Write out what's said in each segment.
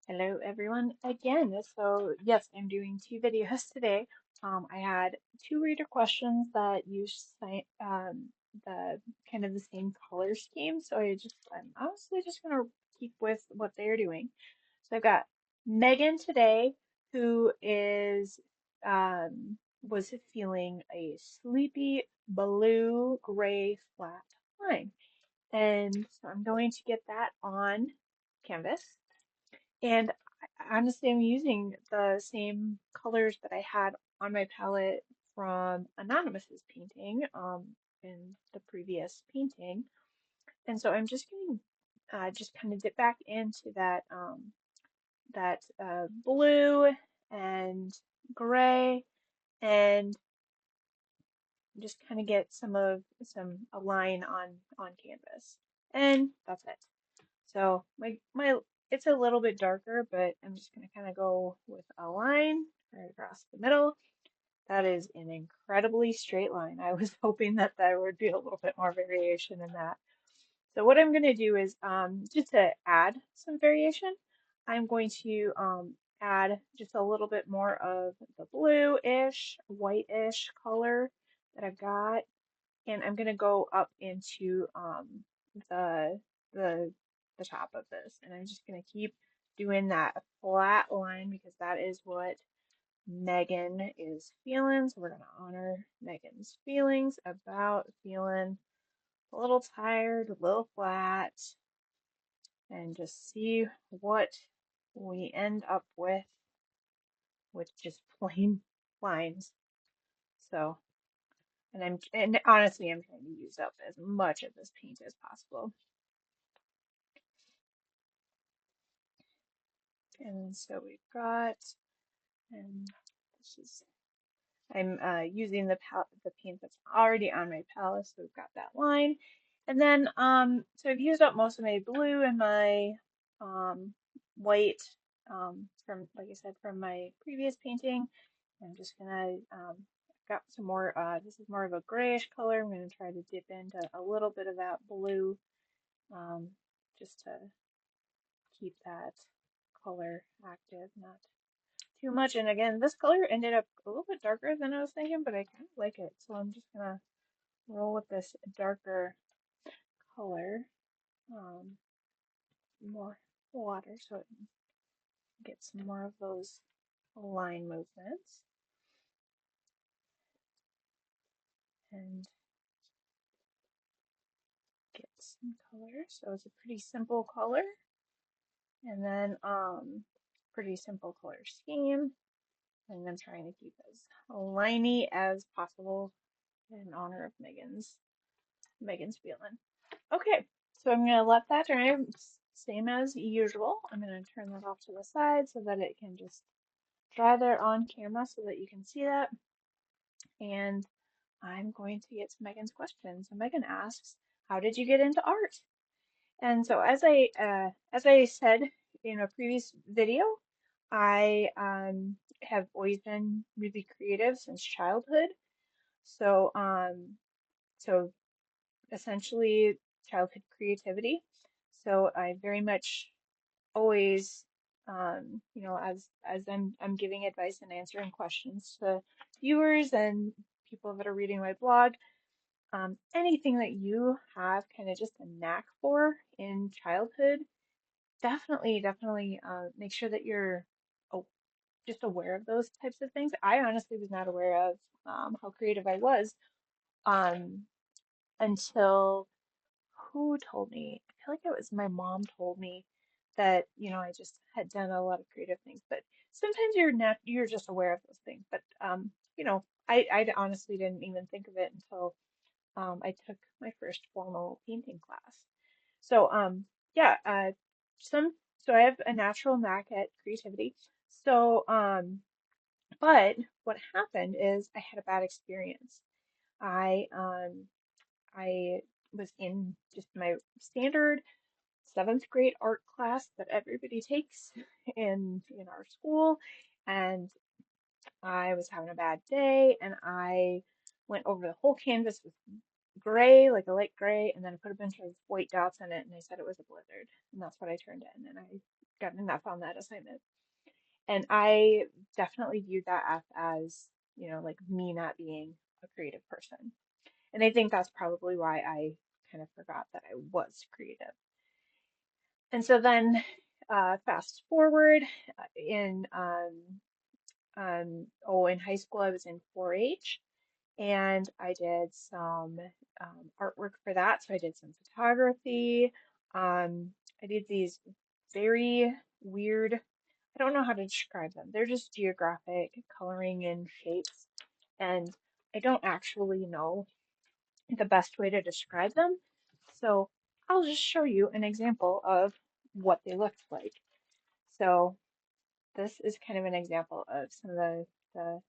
Hello everyone again. So yes, I'm doing two videos today. I had two reader questions that use the kind of the same color scheme. So I'm honestly just gonna keep with what they're doing. So I've got Megan today, who is was feeling a sleepy blue gray flat line. And so I'm going to get that on canvas. And honestly, I'm using the same colors that I had on my palette from Anonymous's painting in the previous painting. And so I'm just going to just kind of dip back into that blue and gray and just kind of get some a line on canvas. And that's it. So my it's a little bit darker, but I'm just gonna kind of go with a line right across the middle. That is an incredibly straight line. I was hoping that there would be a little bit more variation in that. So what I'm gonna do is just to add some variation, I'm going to add just a little bit more of the blue-ish, white-ish color that I've got, and I'm gonna go up into the the the top of this, and I'm just gonna keep doing that flat line because that is what Megan is feeling. So we're gonna honor Megan's feelings about feeling a little tired, a little flat, and just see what we end up with just plain lines. So, and honestly, I'm trying to use up as much of this paint as possible. And so we've got, and this is, I'm using the paint that's already on my palette, so we've got that line. And then, so I've used up most of my blue and my white from, like I said, from my previous painting. I'm just gonna, got some more, this is more of a grayish color. I'm gonna try to dip into a little bit of that blue, um, just to keep that color active, not too much. And again, this color ended up a little bit darker than I was thinking, but I kind of like it. So I'm just gonna roll with this darker color, um, more water so it gets more of those line movements and get some color. So it's a pretty simple color and then pretty simple color scheme. And I'm trying to keep as liney as possible in honor of Megan's feeling. Okay, so I'm gonna let that dry, same as usual. I'm gonna turn that off to the side so that it can just dry there on camera so that you can see that. And I'm going to get to Megan's question. So Megan asks, "How did you get into art?" And so as I said in a previous video, I have always been really creative since childhood. So so essentially childhood creativity. So I very much always, as I'm giving advice and answering questions to viewers and people that are reading my blog, anything that you have kind of just a knack for in childhood, definitely make sure that you're oh, just aware of those types of things. I honestly was not aware of how creative I was um, until who told me? I feel like it was my mom told me that, I just had done a lot of creative things, but sometimes you're just aware of those things. But I honestly didn't even think of it until I took my first formal painting class. So yeah, some so I have a natural knack at creativity. So but what happened is I had a bad experience. I um I was in just my standard seventh grade art class that everybody takes in our school, and I was having a bad day, and I went over the whole canvas with gray, like a light gray, and then I put a bunch of white dots in it, and they said it was a blizzard, and that's what I turned in, and I got an F on that assignment. And I definitely viewed that F as, like me not being a creative person. And I think that's probably why I kind of forgot that I was creative. And so then fast forward in in high school I was in 4-H and I did some artwork for that. So I did some photography. I did these very weird, I don't know how to describe them. They're just geographic coloring in shapes. And I don't actually know the best way to describe them. So I'll just show you an example of what they looked like. So this is kind of an example of some of the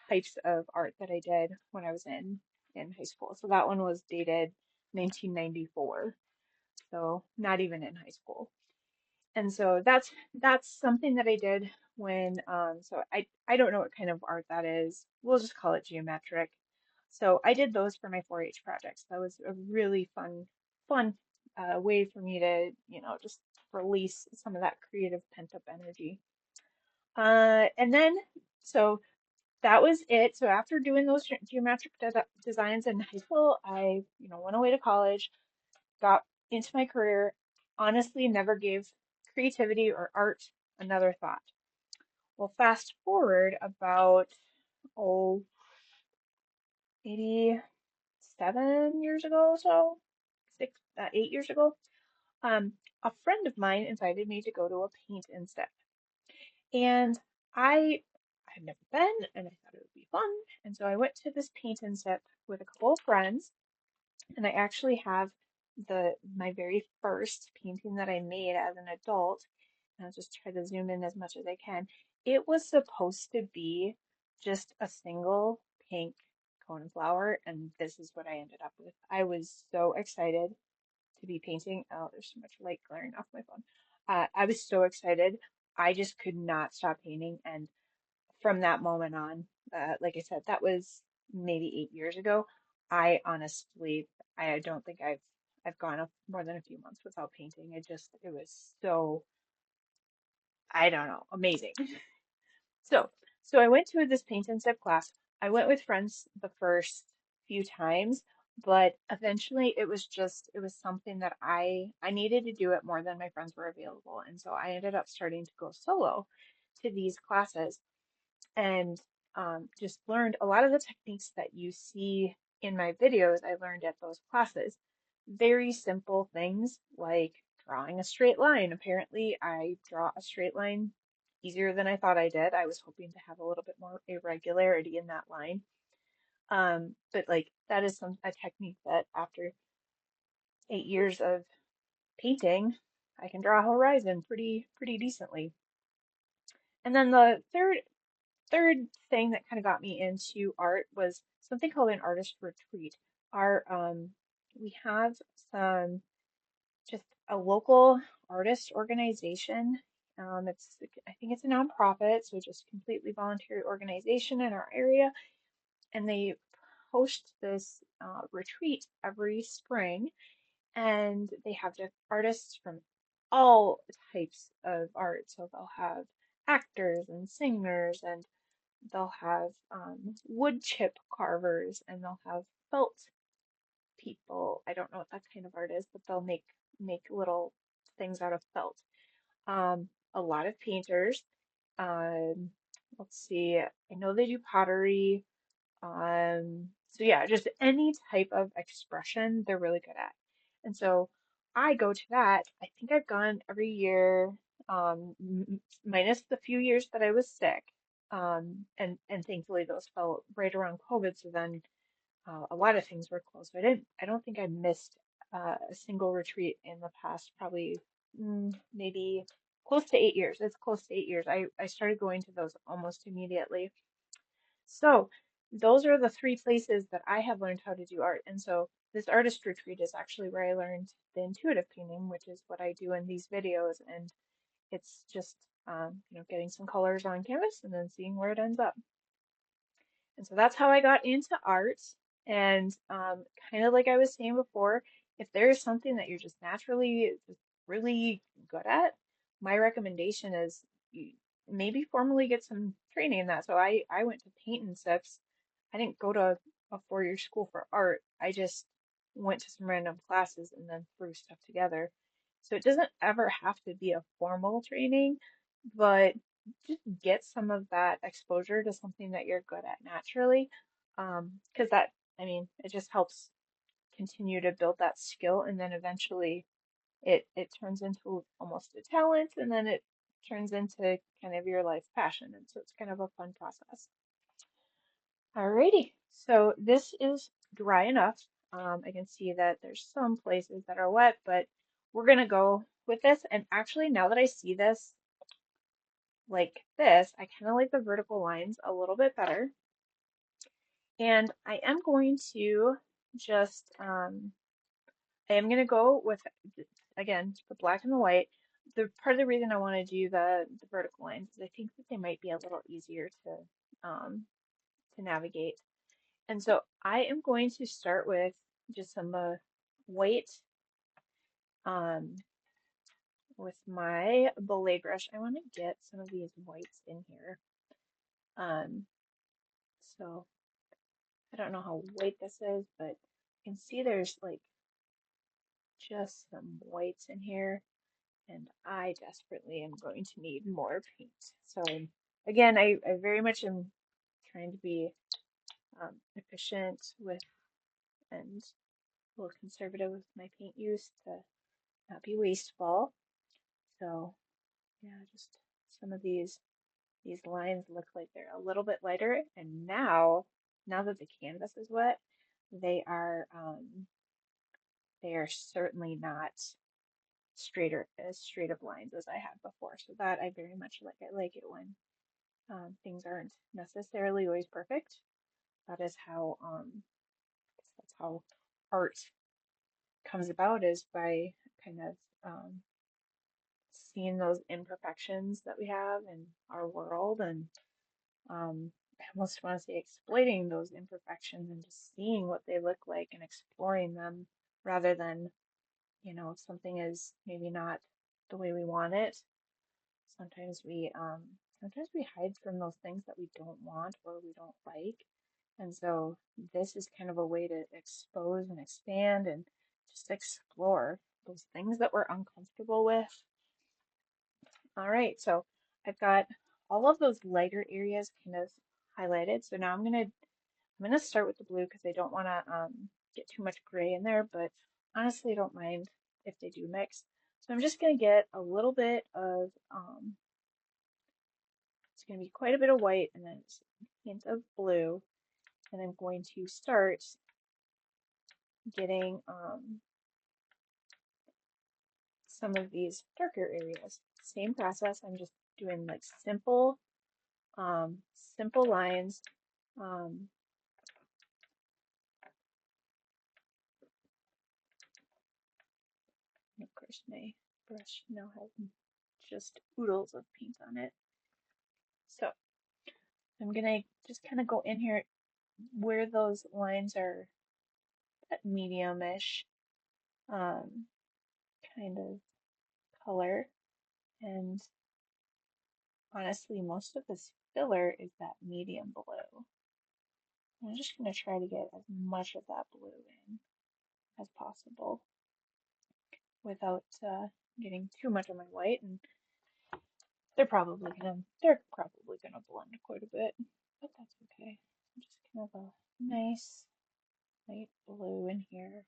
types of art that I did when I was in high school. So that one was dated 1994, so not even in high school. And so that's something that I did when so I don't know what kind of art that is. We'll just call it geometric. So I did those for my 4-H projects. That was a really fun way for me to, just release some of that creative pent up energy. And then so that was it. So after doing those geometric designs in high school, I, went away to college, got into my career, honestly never gave creativity or art another thought. Well, fast forward about, oh, maybe 7 years ago, so 8 years ago, um, a friend of mine invited me to go to a paint and sip. And I had never been, and I thought it would be fun. And so I went to this paint and sip with a couple of friends, and I actually have my very first painting that I made as an adult. And I'll just try to zoom in as much as I can. It was supposed to be just a single pink coneflower, and this is what I ended up with. I was so excited to be painting. Oh, there's so much light glaring off my phone. I was so excited. I just could not stop painting. And from that moment on, like I said, that was maybe 8 years ago. I honestly, I don't think I've gone more than a few months without painting. It was so, I don't know, amazing. So, so I went to this paint and sip class. I went with friends the first few times, but eventually it was something that I needed to do it more than my friends were available. And so I ended up starting to go solo to these classes and just learned a lot of the techniques that you see in my videos. I learned at those classes. Very simple things like drawing a straight line. Apparently, I draw a straight line easier than I thought I did. I was hoping to have a little bit more irregularity in that line. But like that is a technique that after 8 years of painting, I can draw a horizon pretty decently. And then the third thing that kind of got me into art was something called an artist retreat. Our we have some just a local artist organization. I think it's a nonprofit, so just completely voluntary organization in our area, and they host this retreat every spring, and they have artists from all types of art. So they'll have actors and singers and they'll have wood chip carvers and they'll have felt people. I don't know what that kind of art is, but they'll make little things out of felt. A lot of painters. Um, let's see. I know they do pottery. So yeah, just any type of expression they're really good at. And so I go to that. I think I've gone every year, minus the few years that I was sick. And thankfully those fell right around COVID. So then a lot of things were closed. So I don't think I missed a single retreat in the past, probably maybe close to 8 years. It's close to 8 years. I started going to those almost immediately. So those are the three places that I have learned how to do art. And so this artist retreat is actually where I learned the intuitive painting, which is what I do in these videos. And it's just, getting some colors on canvas and then seeing where it ends up. And so that's how I got into art. And kind of like I was saying before, if there is something that you're just naturally just really good at, my recommendation is you maybe formally get some training in that. So I went to paint and sips. I didn't go to a 4-year school for art. I just went to some random classes and then threw stuff together. So it doesn't ever have to be a formal training, but just get some of that exposure to something that you're good at naturally. Because that, I mean, it just helps continue to build that skill, and then eventually it turns into almost a talent, and then it turns into kind of your life passion, and so it's kind of a fun process. Alrighty, so this is dry enough. I can see that there's some places that are wet, but we're gonna go with this. And actually, now that I see this like this, I kind of like the vertical lines a little bit better. And I am going to just I am going to go with, again, the black and the white. The part of the reason I want to do the vertical lines is I think that they might be a little easier to navigate. And so I am going to start with just some white um, with my belay brush. I want to get some of these whites in here. Um, so I don't know how white this is, but you can see there's like just some whites in here. And I desperately am going to need more paint. So again, I very much am trying to be efficient with and a little conservative with my paint use to not be wasteful. So yeah, just some of these lines look like they're a little bit lighter. And now that the canvas is wet, they are they are certainly not straighter as straight of lines as I had before. So that I very much like. I like it when things aren't necessarily always perfect. That is how that's how art comes about, is by kind of seeing those imperfections that we have in our world, and I almost want to say exploiting those imperfections and just seeing what they look like and exploring them, rather than, if something is maybe not the way we want it. Sometimes we hide from those things that we don't want or we don't like. And so this is kind of a way to expose and expand and just explore those things that we're uncomfortable with. All right, so I've got all of those lighter areas kind of highlighted. So now I'm gonna start with the blue because I don't want to get too much gray in there, but honestly, I don't mind if they do mix. So I'm just gonna get a little bit of it's going to be quite a bit of white and then a hint of blue. And I'm going to start getting some of these darker areas. Same process. I'm just doing like simple lines. Um, and of course, my brush now has just oodles of paint on it. So I'm gonna just kind of go in here where those lines are at medium-ish kind of color, and honestly, most of this filler is that medium blue. I'm just going to try to get as much of that blue in as possible without getting too much of my white, and they're probably gonna blend quite a bit, but that's okay. Just kind of a nice light blue in here.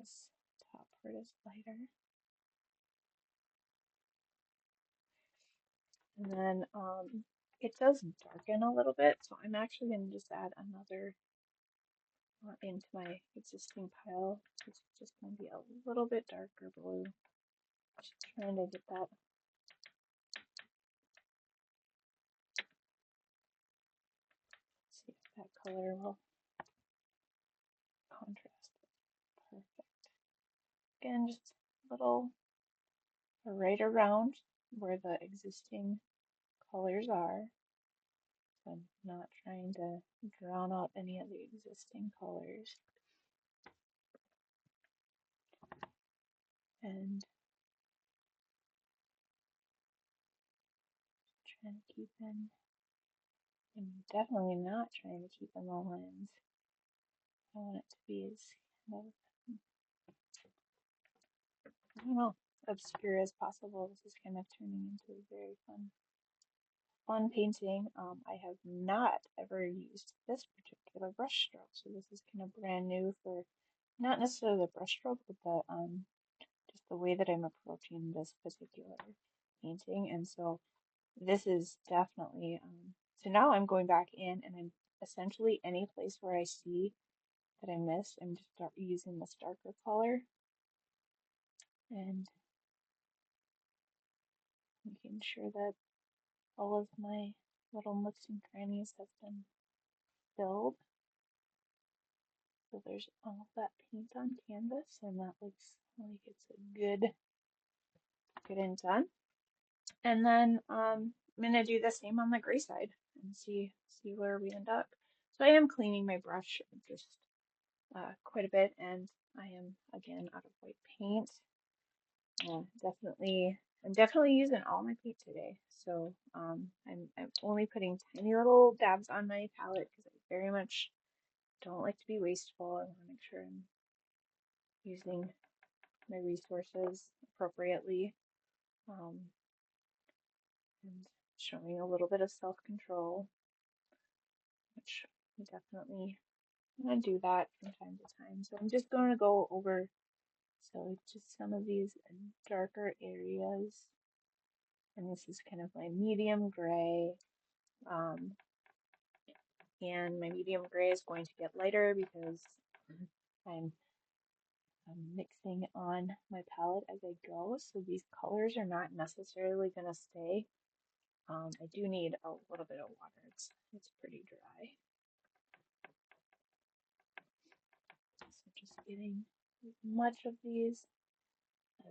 This top part is lighter. And then it does darken a little bit, so I'm actually going to just add another into my existing pile. It's just going to be a little bit darker blue. Just trying to get that. See if that color will contrast. Perfect. Again, just a little right around where the existing colors are. So I'm not trying to drown out any of the existing colors. and trying to keep in. I'm definitely not trying to keep in the lines. I want it to be as kind of, I don't know, obscure as possible. This is kind of turning into a very fun painting. I have not ever used this particular brush stroke, so this is kind of brand new for not necessarily the brush stroke, but the just the way that I'm approaching this particular painting. And so this is definitely so now I'm going back in and I'm essentially any place where I see that I missed, I'm just using this darker color and making sure that all of my little nooks and crannies have been filled. So there's all that paint on canvas, and that looks like it's a good and done. And then I'm gonna do the same on the gray side and see where we end up. So I am cleaning my brush just quite a bit, and I am again out of white paint. I'm definitely using all my paint today. So I'm only putting tiny little dabs on my palette because I very much don't like to be wasteful. I want to make sure I'm using my resources appropriately, um, and showing a little bit of self-control, which I definitely want to do that from time to time. So I'm just going to go over just some of these darker areas, and this is kind of my medium gray. Um, and my medium gray is going to get lighter because I'm mixing on my palette as I go, so these colors are not necessarily going to stay. I do need a little bit of water. It's pretty dry. So just getting as much of these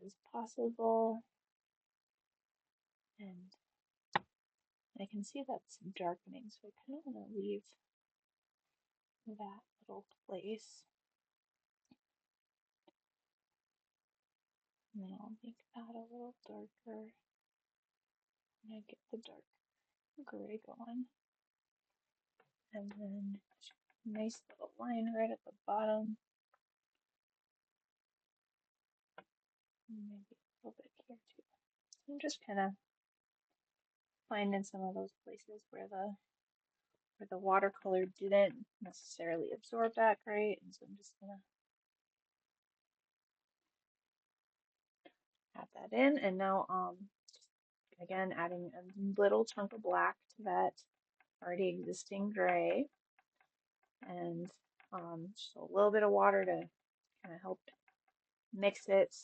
as possible. And I can see that's darkening, so I kind of want to leave that little place. And then I'll make that a little darker. And I get the dark gray going. And then nice little line right at the bottom. And maybe a little bit here too. So I'm just kind of finding some of those places where the watercolor didn't necessarily absorb that great, and so I'm just gonna add that in. And now again adding a little chunk of black to that already existing gray, and just a little bit of water to kind of help mix it.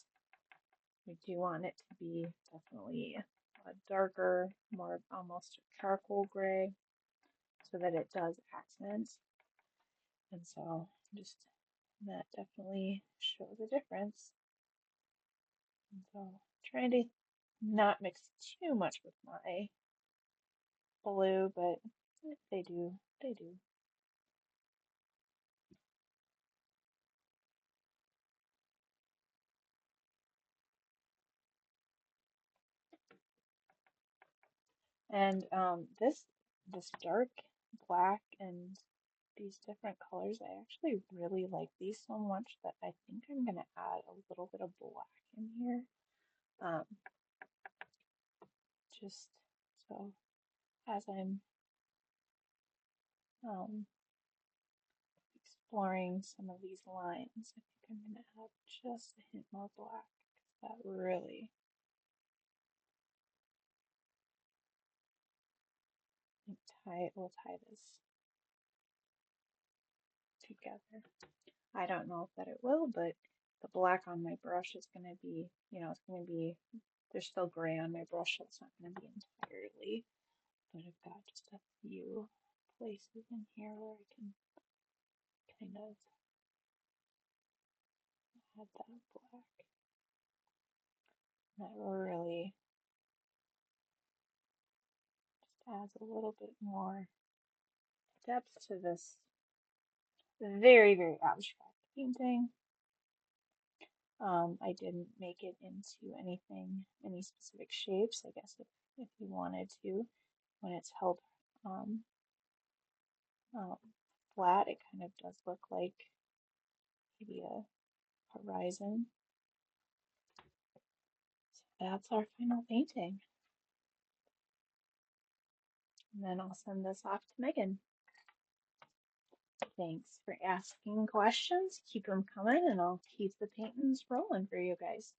We do want it to be definitely a darker, more almost charcoal gray, so that it does accent. And so just that definitely shows a difference. And so trying to not mix too much with my blue, but if they do, they do. And this dark black and these different colors, I actually really like these so much that I think I'm gonna add a little bit of black in here. Um, just so as I'm um, exploring some of these lines, I think I'm gonna add just a hint more black because that really will tie this together. I don't know if that it will, but the black on my brush is going to be, it's going to be, there's still gray on my brush, so it's not going to be entirely, but I've got just a few places in here where I can kind of add that black. That really just adds a little bit more depth to this very, very abstract painting. I didn't make it into anything, any specific shapes. I guess if you wanted to, when it's held um, um, flat, it kind of does look like maybe a horizon. So that's our final painting. And then I'll send this off to Megan. Thanks for asking questions. Keep them coming, and I'll keep the paintings rolling for you guys.